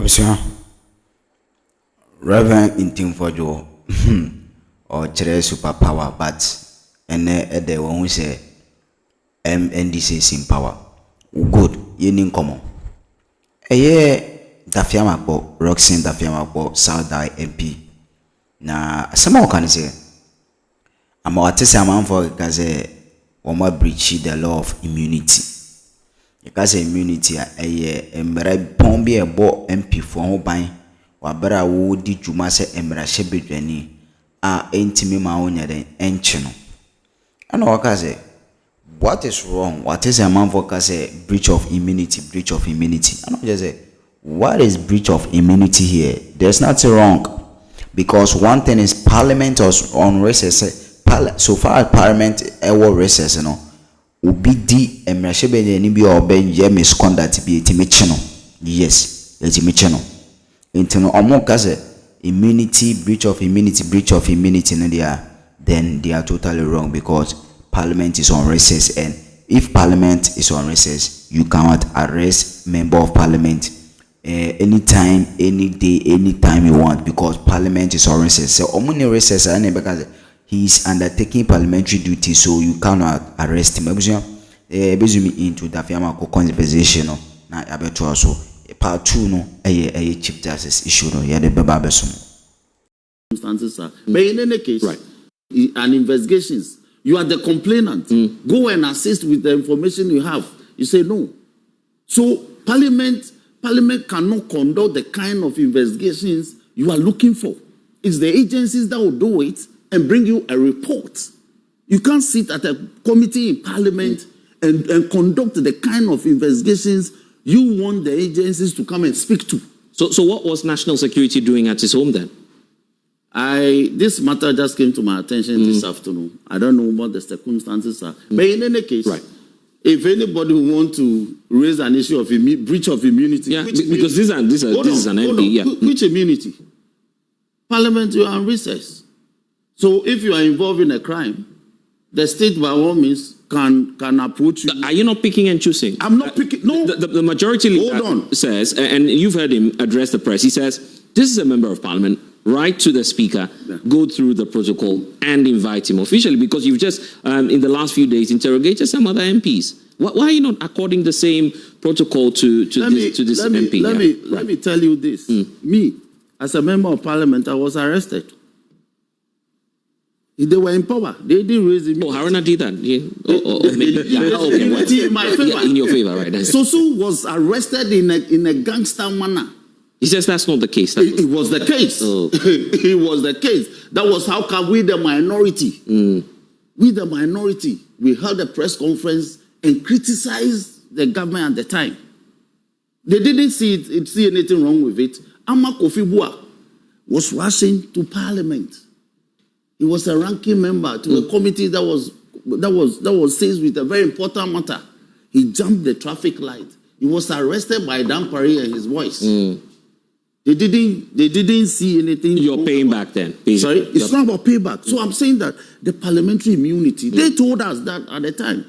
Abusua Reverend Ntim Forjour or chere superpower, but ede won say MNDC is in power. Good, yenin common. Dafiama po Roxin Dafiama po South MP. Na some can say I'm artist amount for because one breach the law of immunity. Because immunity emre pombi ebo MP for ho ban wabra wo di dwuma se emra hyebedwani a entimi ma wonya den enche no. Ana waka say what is wrong? What is a man for say breach of immunity? And I just say what is breach of immunity here? There's nothing wrong, because one thing is Parliament was on recess. So far as Parliament ever recess, Ubi di emrashebe ni bi obe ye misconduct bi etimiche no. Yes, etimiche no. Intino omo kaze immunity, breach of immunity no then they are totally wrong, because Parliament is on recess, and if Parliament is on recess, you cannot arrest member of Parliament anytime, any day, anytime you want, because Parliament is on recess. So omuni recess because he is undertaking parliamentary duty, so you cannot arrest him. Bezumi into the Fiama conversation na abeto so part 2 no chief justice issue no ya de baba beso. Circumstances are, but in any case, right, and investigations, you are the complainant. Go and assist with the information you have. You say no. So Parliament cannot conduct the kind of investigations you are looking for. It's the agencies that will do it and bring you a report. You can't sit at a committee in Parliament and conduct the kind of investigations you want the agencies to come and speak to. So what was National Security doing at his home then? This matter just came to my attention this afternoon. I don't know what the circumstances are. But in any case, right, if anybody wants to raise an issue of breach of immunity, because this is an MP. Which immunity? Parliament, you are on recess. So if you are involved in a crime, the state by all means can approach you. Are you not picking and choosing? I'm not picking. No. The majority leader says, and you've heard him address the press, he says, this is a member of Parliament, write to the speaker, go through the protocol and invite him officially, because you've just, in the last few days, interrogated some other MPs. Why are you not according the same protocol to this MP? Let me tell you this. Me, as a member of Parliament, I was arrested. They were in power. They didn't raise me. Oh, Haruna did that. In my favor. In your favor, right? Sosu was arrested in a gangster manner. He says that's not the case. It was the case. Oh. It was the case. That was how come we the minority. We the minority, we held a press conference and criticized the government at the time. They didn't see anything wrong with it. Ama Kofi Bua was rushing to Parliament. He was a ranking member to a committee that was seized with a very important matter. He jumped the traffic light. He was arrested by Dan Parry and his voice. They didn't see anything. You're paying back then. Sorry, it's not about payback. So I'm saying that the parliamentary immunity. They told us that at the time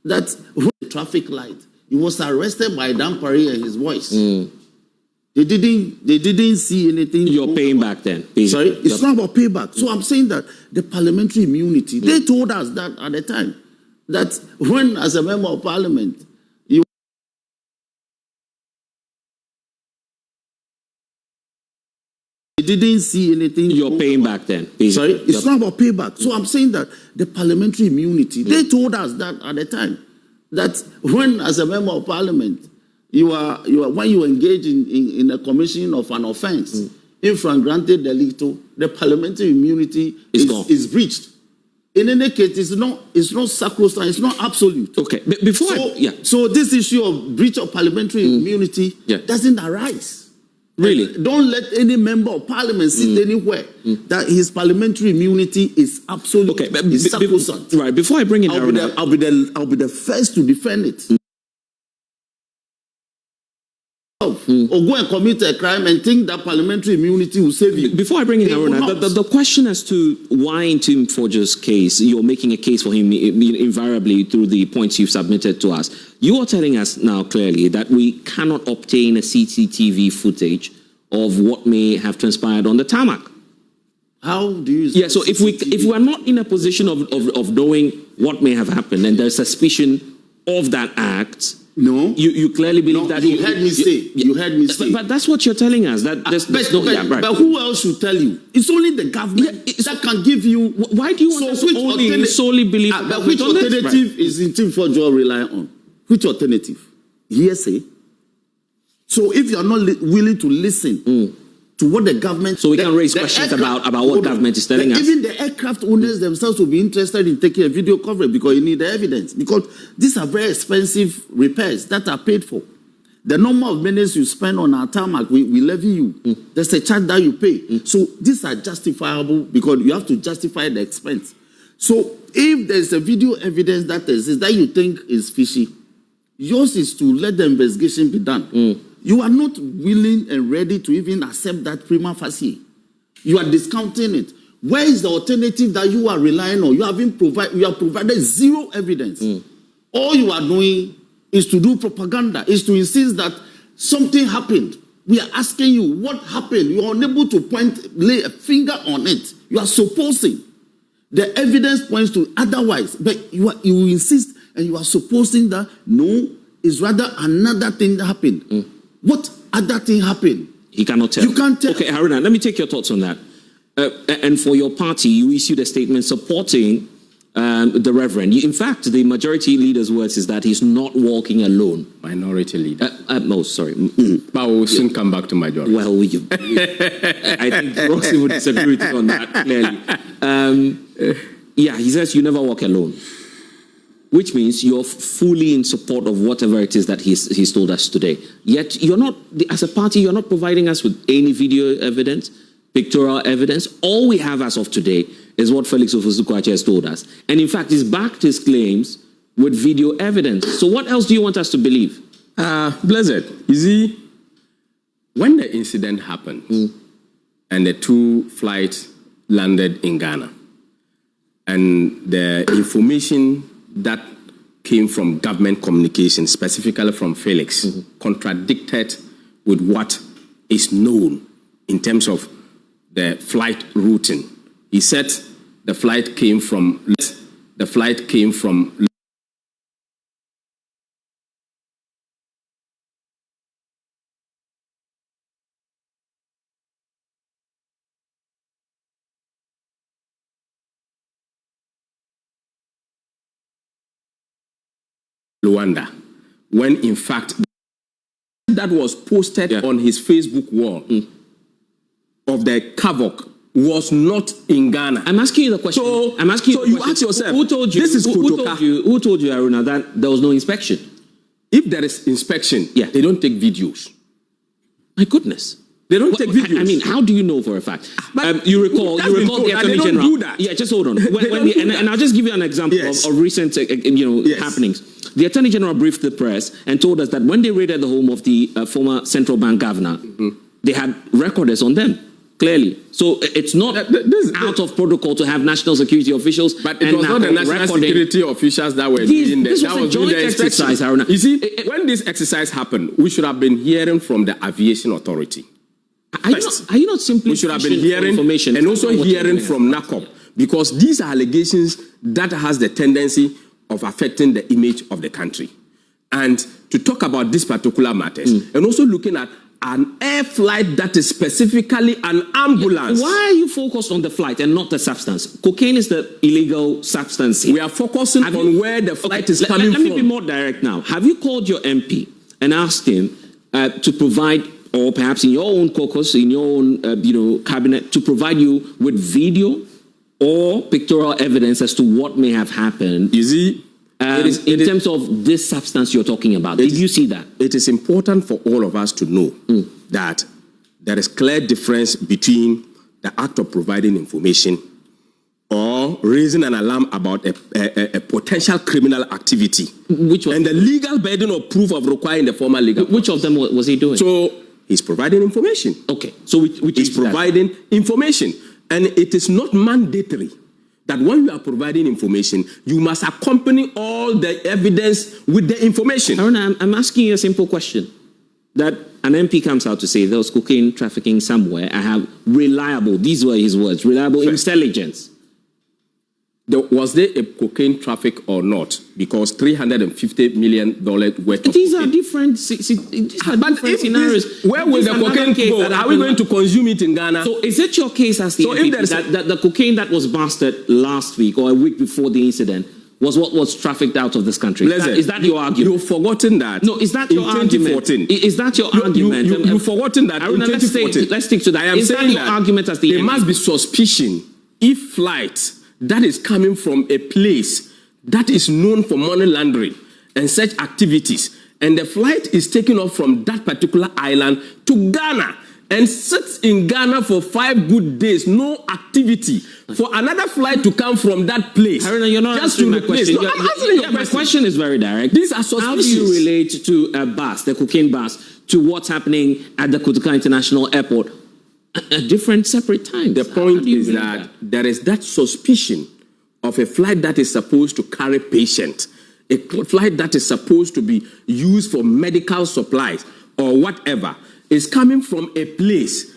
that when the traffic light, he was arrested by Dan Parry and his voice. They didn't see anything. You're paying back then. Sorry, it's not about payback. So I'm saying that the parliamentary immunity. They told us that at the time that when, as a member of Parliament, didn't see anything. You're paying back then. Sorry, it's not about payback. So I'm saying that the parliamentary immunity. They told us that at the time that when, as a member of Parliament, when you engage in a commission of an offence, in flagrante delicto, the parliamentary immunity is breached. In any case, it's not sacrosanct, it's not absolute. Okay, so this issue of breach of parliamentary immunity doesn't arise. Really? Don't let any member of Parliament sit anywhere that his parliamentary immunity is absolute. Okay, is sacrosanct. Right. Before I bring in I'll be the first to defend it. Or go and commit a crime and think that parliamentary immunity will save you. Before I bring in Haruna, the question as to why in Ntim Forjour's case, you're making a case for him invariably through the points you've submitted to us. You are telling us now clearly that we cannot obtain a CCTV footage of what may have transpired on the tarmac. How do you? Yeah, so if we are not in a position of knowing what may have happened and there's suspicion of that act, no, you clearly believe that you heard me say. You heard me say. But that's what you're telling us. That there's but who else should tell you? It's only the government that can give you. Why do you want us to solely believe? But which alternative is Ntim Forjour relying on? Which alternative? Hearsay. So if you are not willing to listen to what the government, so we can raise questions about what government is telling us. Even the aircraft owners themselves will be interested in taking a video coverage because you need the evidence. Because these are very expensive repairs that are paid for. The number of minutes you spend on our tarmac, we levy you. There's a charge that you pay. So these are justifiable because you have to justify the expense. So if there's a video evidence that exists that you think is fishy, yours is to let the investigation be done. You are not willing and ready to even accept that prima facie. You are discounting it. Where is the alternative that you are relying on? You have provided zero evidence. All you are doing is to do propaganda, is to insist that something happened. We are asking you what happened. You are unable to lay a finger on it. You are supposing. The evidence points to otherwise, but you insist and you are supposing that no, it's rather another thing that happened. What other thing happened? He cannot tell. You can't tell. Okay, Haruna, let me take your thoughts on that. And for your party, you issued a statement supporting the Reverend. In fact, the majority leader's words is that he's not walking alone. Minority leader. No, sorry. But we'll soon come back to majority. Well, I think Roxy would disagree with you on that, clearly. Yeah, he says you never walk alone, which means you're fully in support of whatever it is that he's told us today. Yet you're not, as a party, you're not providing us with any video evidence, pictorial evidence. All we have as of today is what Felix Ofosu-Kwakye has told us. And in fact, he's backed his claims with video evidence. So what else do you want us to believe? Blessed, you see, when the incident happened and the two flights landed in Ghana, and the information that came from government communication, specifically from Felix, contradicted with what is known in terms of the flight routing. He said the flight came from Luanda, when in fact that was posted on his Facebook wall of the havoc was not in Ghana. I'm asking you the question. So, I'm asking so you, you ask yourself, who told you? This is who told you, Aruna, that there was no inspection? If there is inspection, they don't take videos. My goodness. They don't take videos. I mean, how do you know for a fact? You recall the Attorney General. Do that. Yeah, just hold on. And I'll just give you an example of recent happenings. The Attorney General briefed the press and told us that when they raided the home of the former central bank governor, they had recorders on them, clearly. So it's not out of protocol to have national security officials. But it was not the national security officials that were doing this. That was a joint exercise, Haruna. You see, when this exercise happened, we should have been hearing from the Aviation Authority. Are you not simply we should have been hearing information and also hearing from NACOP, because these are allegations that has the tendency of affecting the image of the country. And to talk about these particular matters, and also looking at an air flight that is specifically an ambulance. Why are you focused on the flight and not the substance? Cocaine is the illegal substance here. We are focusing on where the flight is coming from. Let me be more direct now. Have you called your MP and asked him to provide, or perhaps in your own caucus, in your own cabinet, to provide you with video or pictorial evidence as to what may have happened? You see, in terms of this substance you're talking about, did you see that? It is important for all of us to know that there is clear difference between the act of providing information or raising an alarm about a potential criminal activity. Which one? And the legal burden of proof of requiring the formal legal. Which of them was he doing? So he's providing information. Okay. So which is providing information. And it is not mandatory that when you are providing information, you must accompany all the evidence with the information. Aruna, I'm asking you a simple question. That an MP comes out to say there was cocaine trafficking somewhere. I have reliable, these were his words, reliable intelligence. Was there a cocaine traffic or not? Because $350 million worth of these cocaine. are different scenarios. Where will the cocaine go? Are we going to consume it in Ghana? So is it your case as the MP that the cocaine that was busted last week or a week before the incident was what was trafficked out of this country? Is that your argument? You've forgotten that. No, is that your argument? Is that your argument? You've forgotten that in 2014. Let's stick to that. I am saying that your argument as the MP? There must be suspicion if flight that is coming from a place that is known for money laundering and such activities, and the flight is taken off from that particular island to Ghana and sits in Ghana for 5 good days, no activity, for another flight to come from that place. Haruna, you're not just answering to my question. No, I'm answering your question. My question is very direct. These are suspicious. How do you relate to a bus, the cocaine bus, to what's happening at the Kotoka International Airport at different separate times? The point is that there is that suspicion of a flight that is supposed to carry patients, a flight that is supposed to be used for medical supplies or whatever, is coming from a place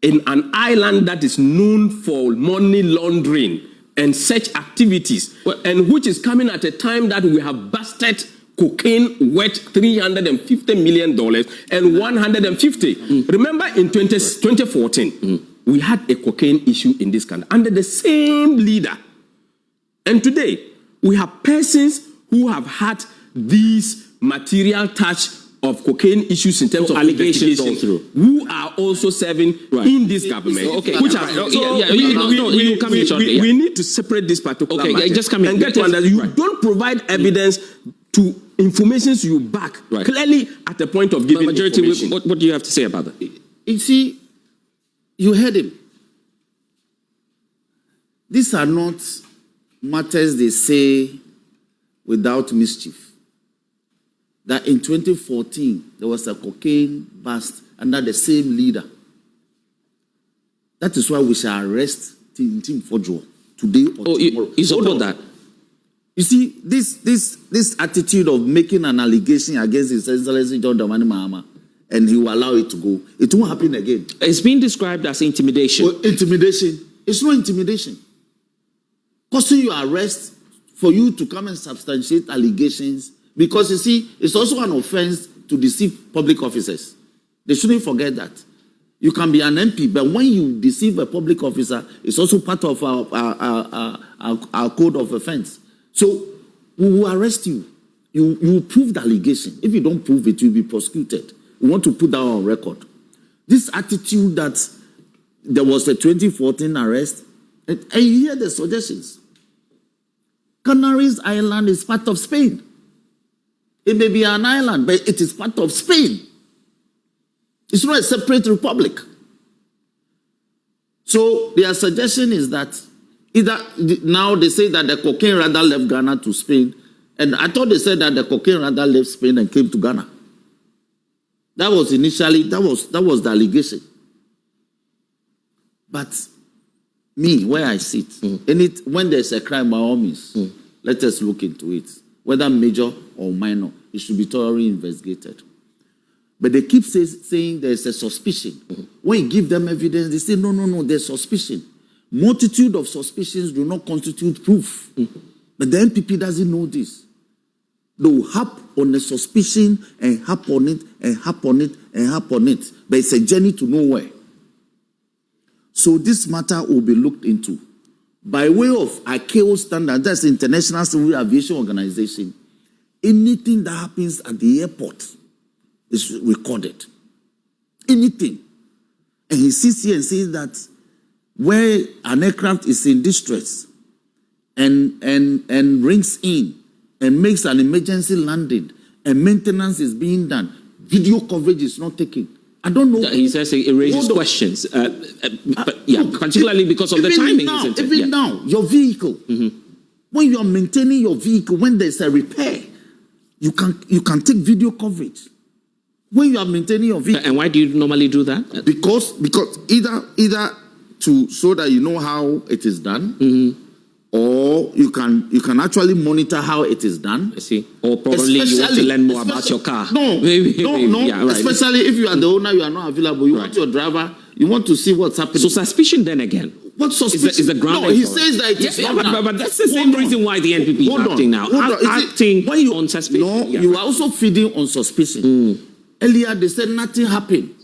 in an island that is known for money laundering and such activities, and which is coming at a time that we have busted cocaine worth $350 million and 150. Remember in 2014, we had a cocaine issue in this country under the same leader. And today, we have persons who have had these material touch of cocaine issues in terms of allegations all through, who are also serving in this government. Okay, we need to separate this particular matter just come in and get to understand. You don't provide evidence to informations you back clearly at the point of giving information. What do you have to say about that? You see, you heard him. These are not matters they say without mischief. That in 2014, there was a cocaine bust under the same leader. That is why we shall arrest Ntim Forjour today or tomorrow. You support that? You see, this attitude of making an allegation against His Excellency John Dramani Mahama and he will allow it to go, it won't happen again. It's been described as intimidation. Well, intimidation. It's not intimidation. Causing your arrest for you to come and substantiate allegations, because you see, it's also an offense to deceive public officers. They shouldn't forget that. You can be an MP, but when you deceive a public officer, it's also part of our code of offense. So we will arrest you. You will prove the allegation. If you don't prove it, you'll be prosecuted. We want to put that on record. This attitude that there was a 2014 arrest, and you hear the suggestions. Canaries Island is part of Spain. It may be an island, but it is part of Spain. It's not a separate republic. So their suggestion is that either now they say that the cocaine rather left Ghana to Spain, and I thought they said that the cocaine rather left Spain and came to Ghana. That was initially, that was the allegation. But me, where I sit, when there's a crime, by all means, let us look into it. Whether major or minor, it should be thoroughly investigated. But they keep saying there's a suspicion. When you give them evidence, they say, no, there's suspicion. Multitude of suspicions do not constitute proof. But the NPP doesn't know this. They will hap on a suspicion and hap on it and hap on it and hap on it. But it's a journey to nowhere. So this matter will be looked into. By way of ICAO standard, that's the International Civil Aviation Organization, anything that happens at the airport is recorded. Anything. And he sits here and says that where an aircraft is in distress and rings in and makes an emergency landing and maintenance is being done, video coverage is not taken. I don't know. He says it raises questions, particularly because of the timing. Now, your vehicle, when you are maintaining your vehicle, when there's a repair, you can take video coverage. When you are maintaining your vehicle, and why do you normally do that? Because either to so that you know how it is done, or you can actually monitor how it is done. I see. Or probably you want to learn more about your car. No, maybe. No. Yeah, right. Especially if you are the owner, you are not available. You want your driver. You want to see what's happening. So suspicion then again. What suspicion? Is the ground? No, he says that it is not. But that's the same reason why the NPP is acting now. Acting on suspicion. No, you are also feeding on suspicion. Earlier they said nothing happened.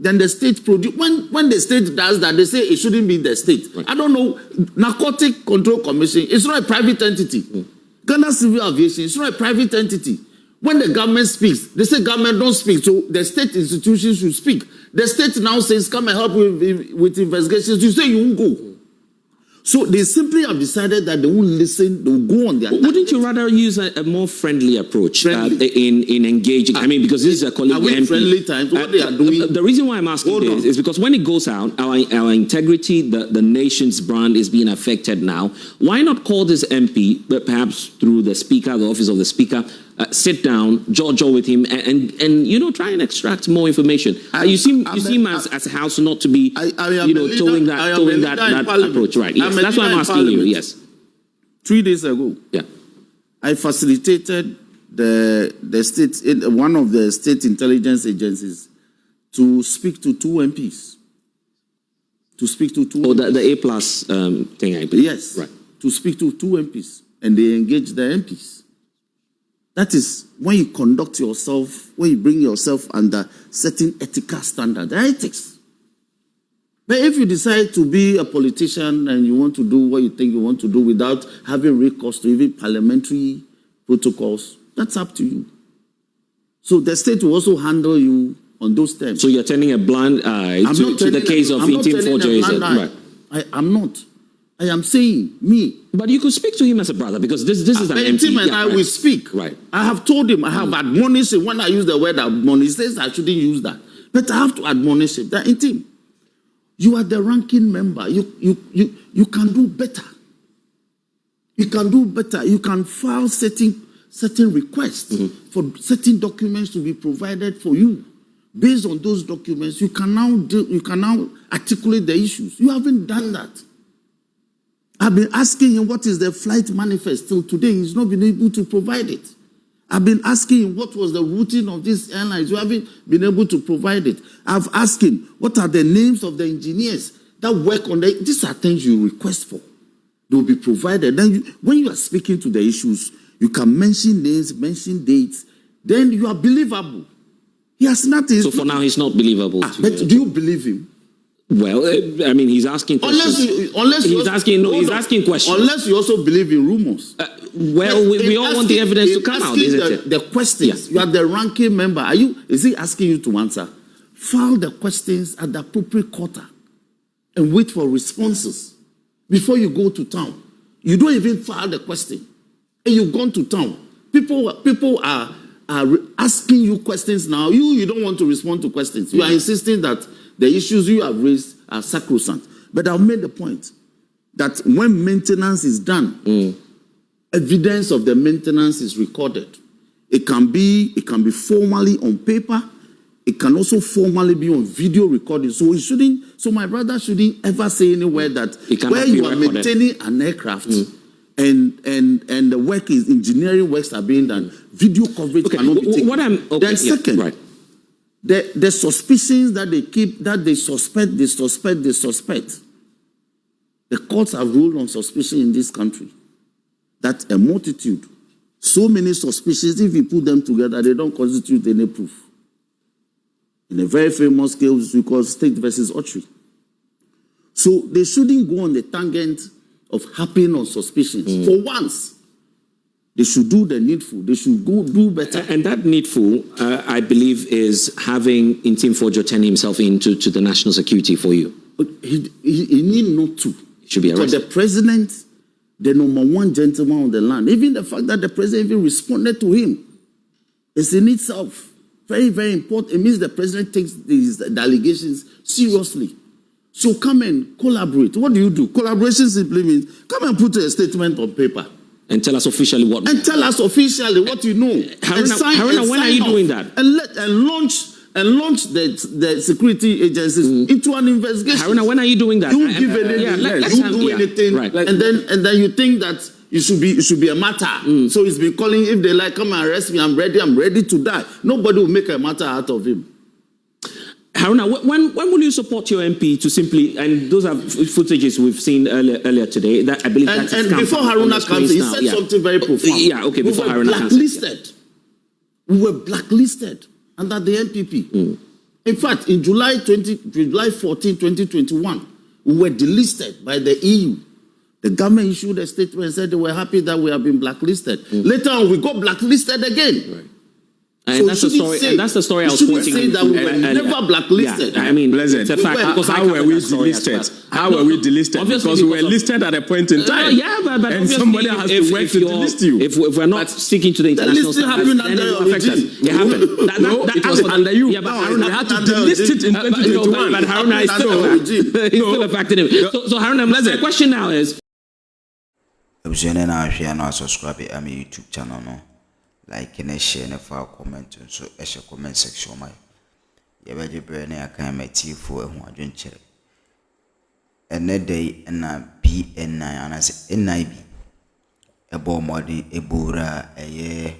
Then the state produce when the state does that, they say it shouldn't be the state. Right. I don't know. Narcotic Control Commission, it's not a private entity. Ghana Civil Aviation, it's not a private entity. When the government speaks, they say government don't speak, so the state institutions should speak. The state now says, come and help with investigations. You say you won't go. So they simply have decided that they won't listen, they will go on their target. Wouldn't you rather use a more friendly approach in engaging? I mean, because this is a colleague MP. Friendly times, what they are doing. The reason why I'm asking this is because when it goes out, our integrity, the nation's brand is being affected now. Why not call this MP, but perhaps through the speaker, the office of the speaker, sit down, jaw with him, and try and extract more information. You seem as a house not to be towing that approach, right? Yes, that's why I'm asking you. Yes. 3 days ago, I facilitated the state, one of the state intelligence agencies, to speak to 2 MPs. The A+ thing, I believe. Yes. Right. To speak to 2 MPs, and they engage the MPs. That is when you conduct yourself, when you bring yourself under certain ethical standards, ethics. But if you decide to be a politician and you want to do what you think you want to do without having recourse to even parliamentary protocols, that's up to you. So the state will also handle you on those terms. So you're turning a blind eye to the case of Ntim Forjour. Right. I'm not. I am saying, me. But you could speak to him as a brother, because this is an MP. Ntim and I will speak. Right. I have told him, I have admonished him. When I use the word admonish, he says I shouldn't use that. But I have to admonish him. That Ntim, you are the ranking member. You can do better. You can do better. You can file certain requests for certain documents to be provided for you. Based on those documents, you can now articulate the issues. You haven't done that. I've been asking him what is the flight manifest. Till today, he's not been able to provide it. I've been asking him what was the routing of these airlines. You haven't been able to provide it. I've asked him what are the names of the engineers that work on the... These are things you request for. They will be provided. Then when you are speaking to the issues, you can mention names, mention dates. Then you are believable. He has nothing. So for now, he's not believable. But do you believe him? Well, I mean, he's asking questions. He's asking questions. Unless you also believe in rumors. We all want the evidence to come out, isn't it? The questions. You are the ranking member. Is he asking you to answer? File the questions at the appropriate quarter and wait for responses before you go to town. You don't even file the question. And you've gone to town. People are asking you questions now. You don't want to respond to questions. You are insisting that the issues you have raised are sacrosanct. But I've made the point that when maintenance is done, evidence of the maintenance is recorded. It can be formally on paper. It can also formally be on video recording. So my brother shouldn't ever say anywhere that where you are maintaining an aircraft and the engineering works are being done, video coverage cannot be taken. Then second, right. The suspicions that they keep, that they suspect. The courts have ruled on suspicion in this country. That a multitude, so many suspicions, if you put them together, they don't constitute any proof. In a very famous case, we call State versus Autry. So they shouldn't go on the tangent of harping on suspicions. For once, they should do the needful. They should go do better. And that needful, I believe, is having Ntim Forjour turn himself into the national security for you. But he need not to. He should be arrested. But the president, the #1 gentleman on the land, even the fact that the president even responded to him, is in itself very, very important. It means the president takes the allegations seriously. So come and collaborate. What do? Collaboration simply means come and put a statement on paper. And tell us officially what. And tell us officially what you know. Haruna, when are you doing that? And launch and launch the security agencies into an investigation. Haruna, when are you doing that? You won't give anything. You won't do anything. Right. And then you think that it should be a matter. So he's been calling, if they like, come and arrest me, I'm ready to die. Nobody will make a matter out of him. Haruna, when will you support your MP to simply, and those are footages we've seen earlier today, that I believe that's and before Haruna comes, he said something very profound. Yeah, okay, before Haruna comes. We were blacklisted under the NPP. In fact, in July 14, 2021, we were delisted by the EU. The government issued a statement and said they were happy that we have been blacklisted. Later on, we got blacklisted again. Right. And that's the story. And that's the story I was quoting. Say that we were never blacklisted. Yeah, I mean, Blessed. it's a fact. How were we delisted? How were we delisted? Because we were listed at a point in time. Yeah, but and somebody has to work to delist you. If we're not sticking to the international standards, then it will affect us. It happened. No, it was under you. Yeah, but Haruna we had to delist it in 2021. But Haruna is still affecting him. So Haruna, my question now is. Subscribe to my YouTube channel. No? Like and share and comment so share comment section my you better brain I can my tea for who I drink cherry and that day and BN9 and I say NIB a bomb body a bura a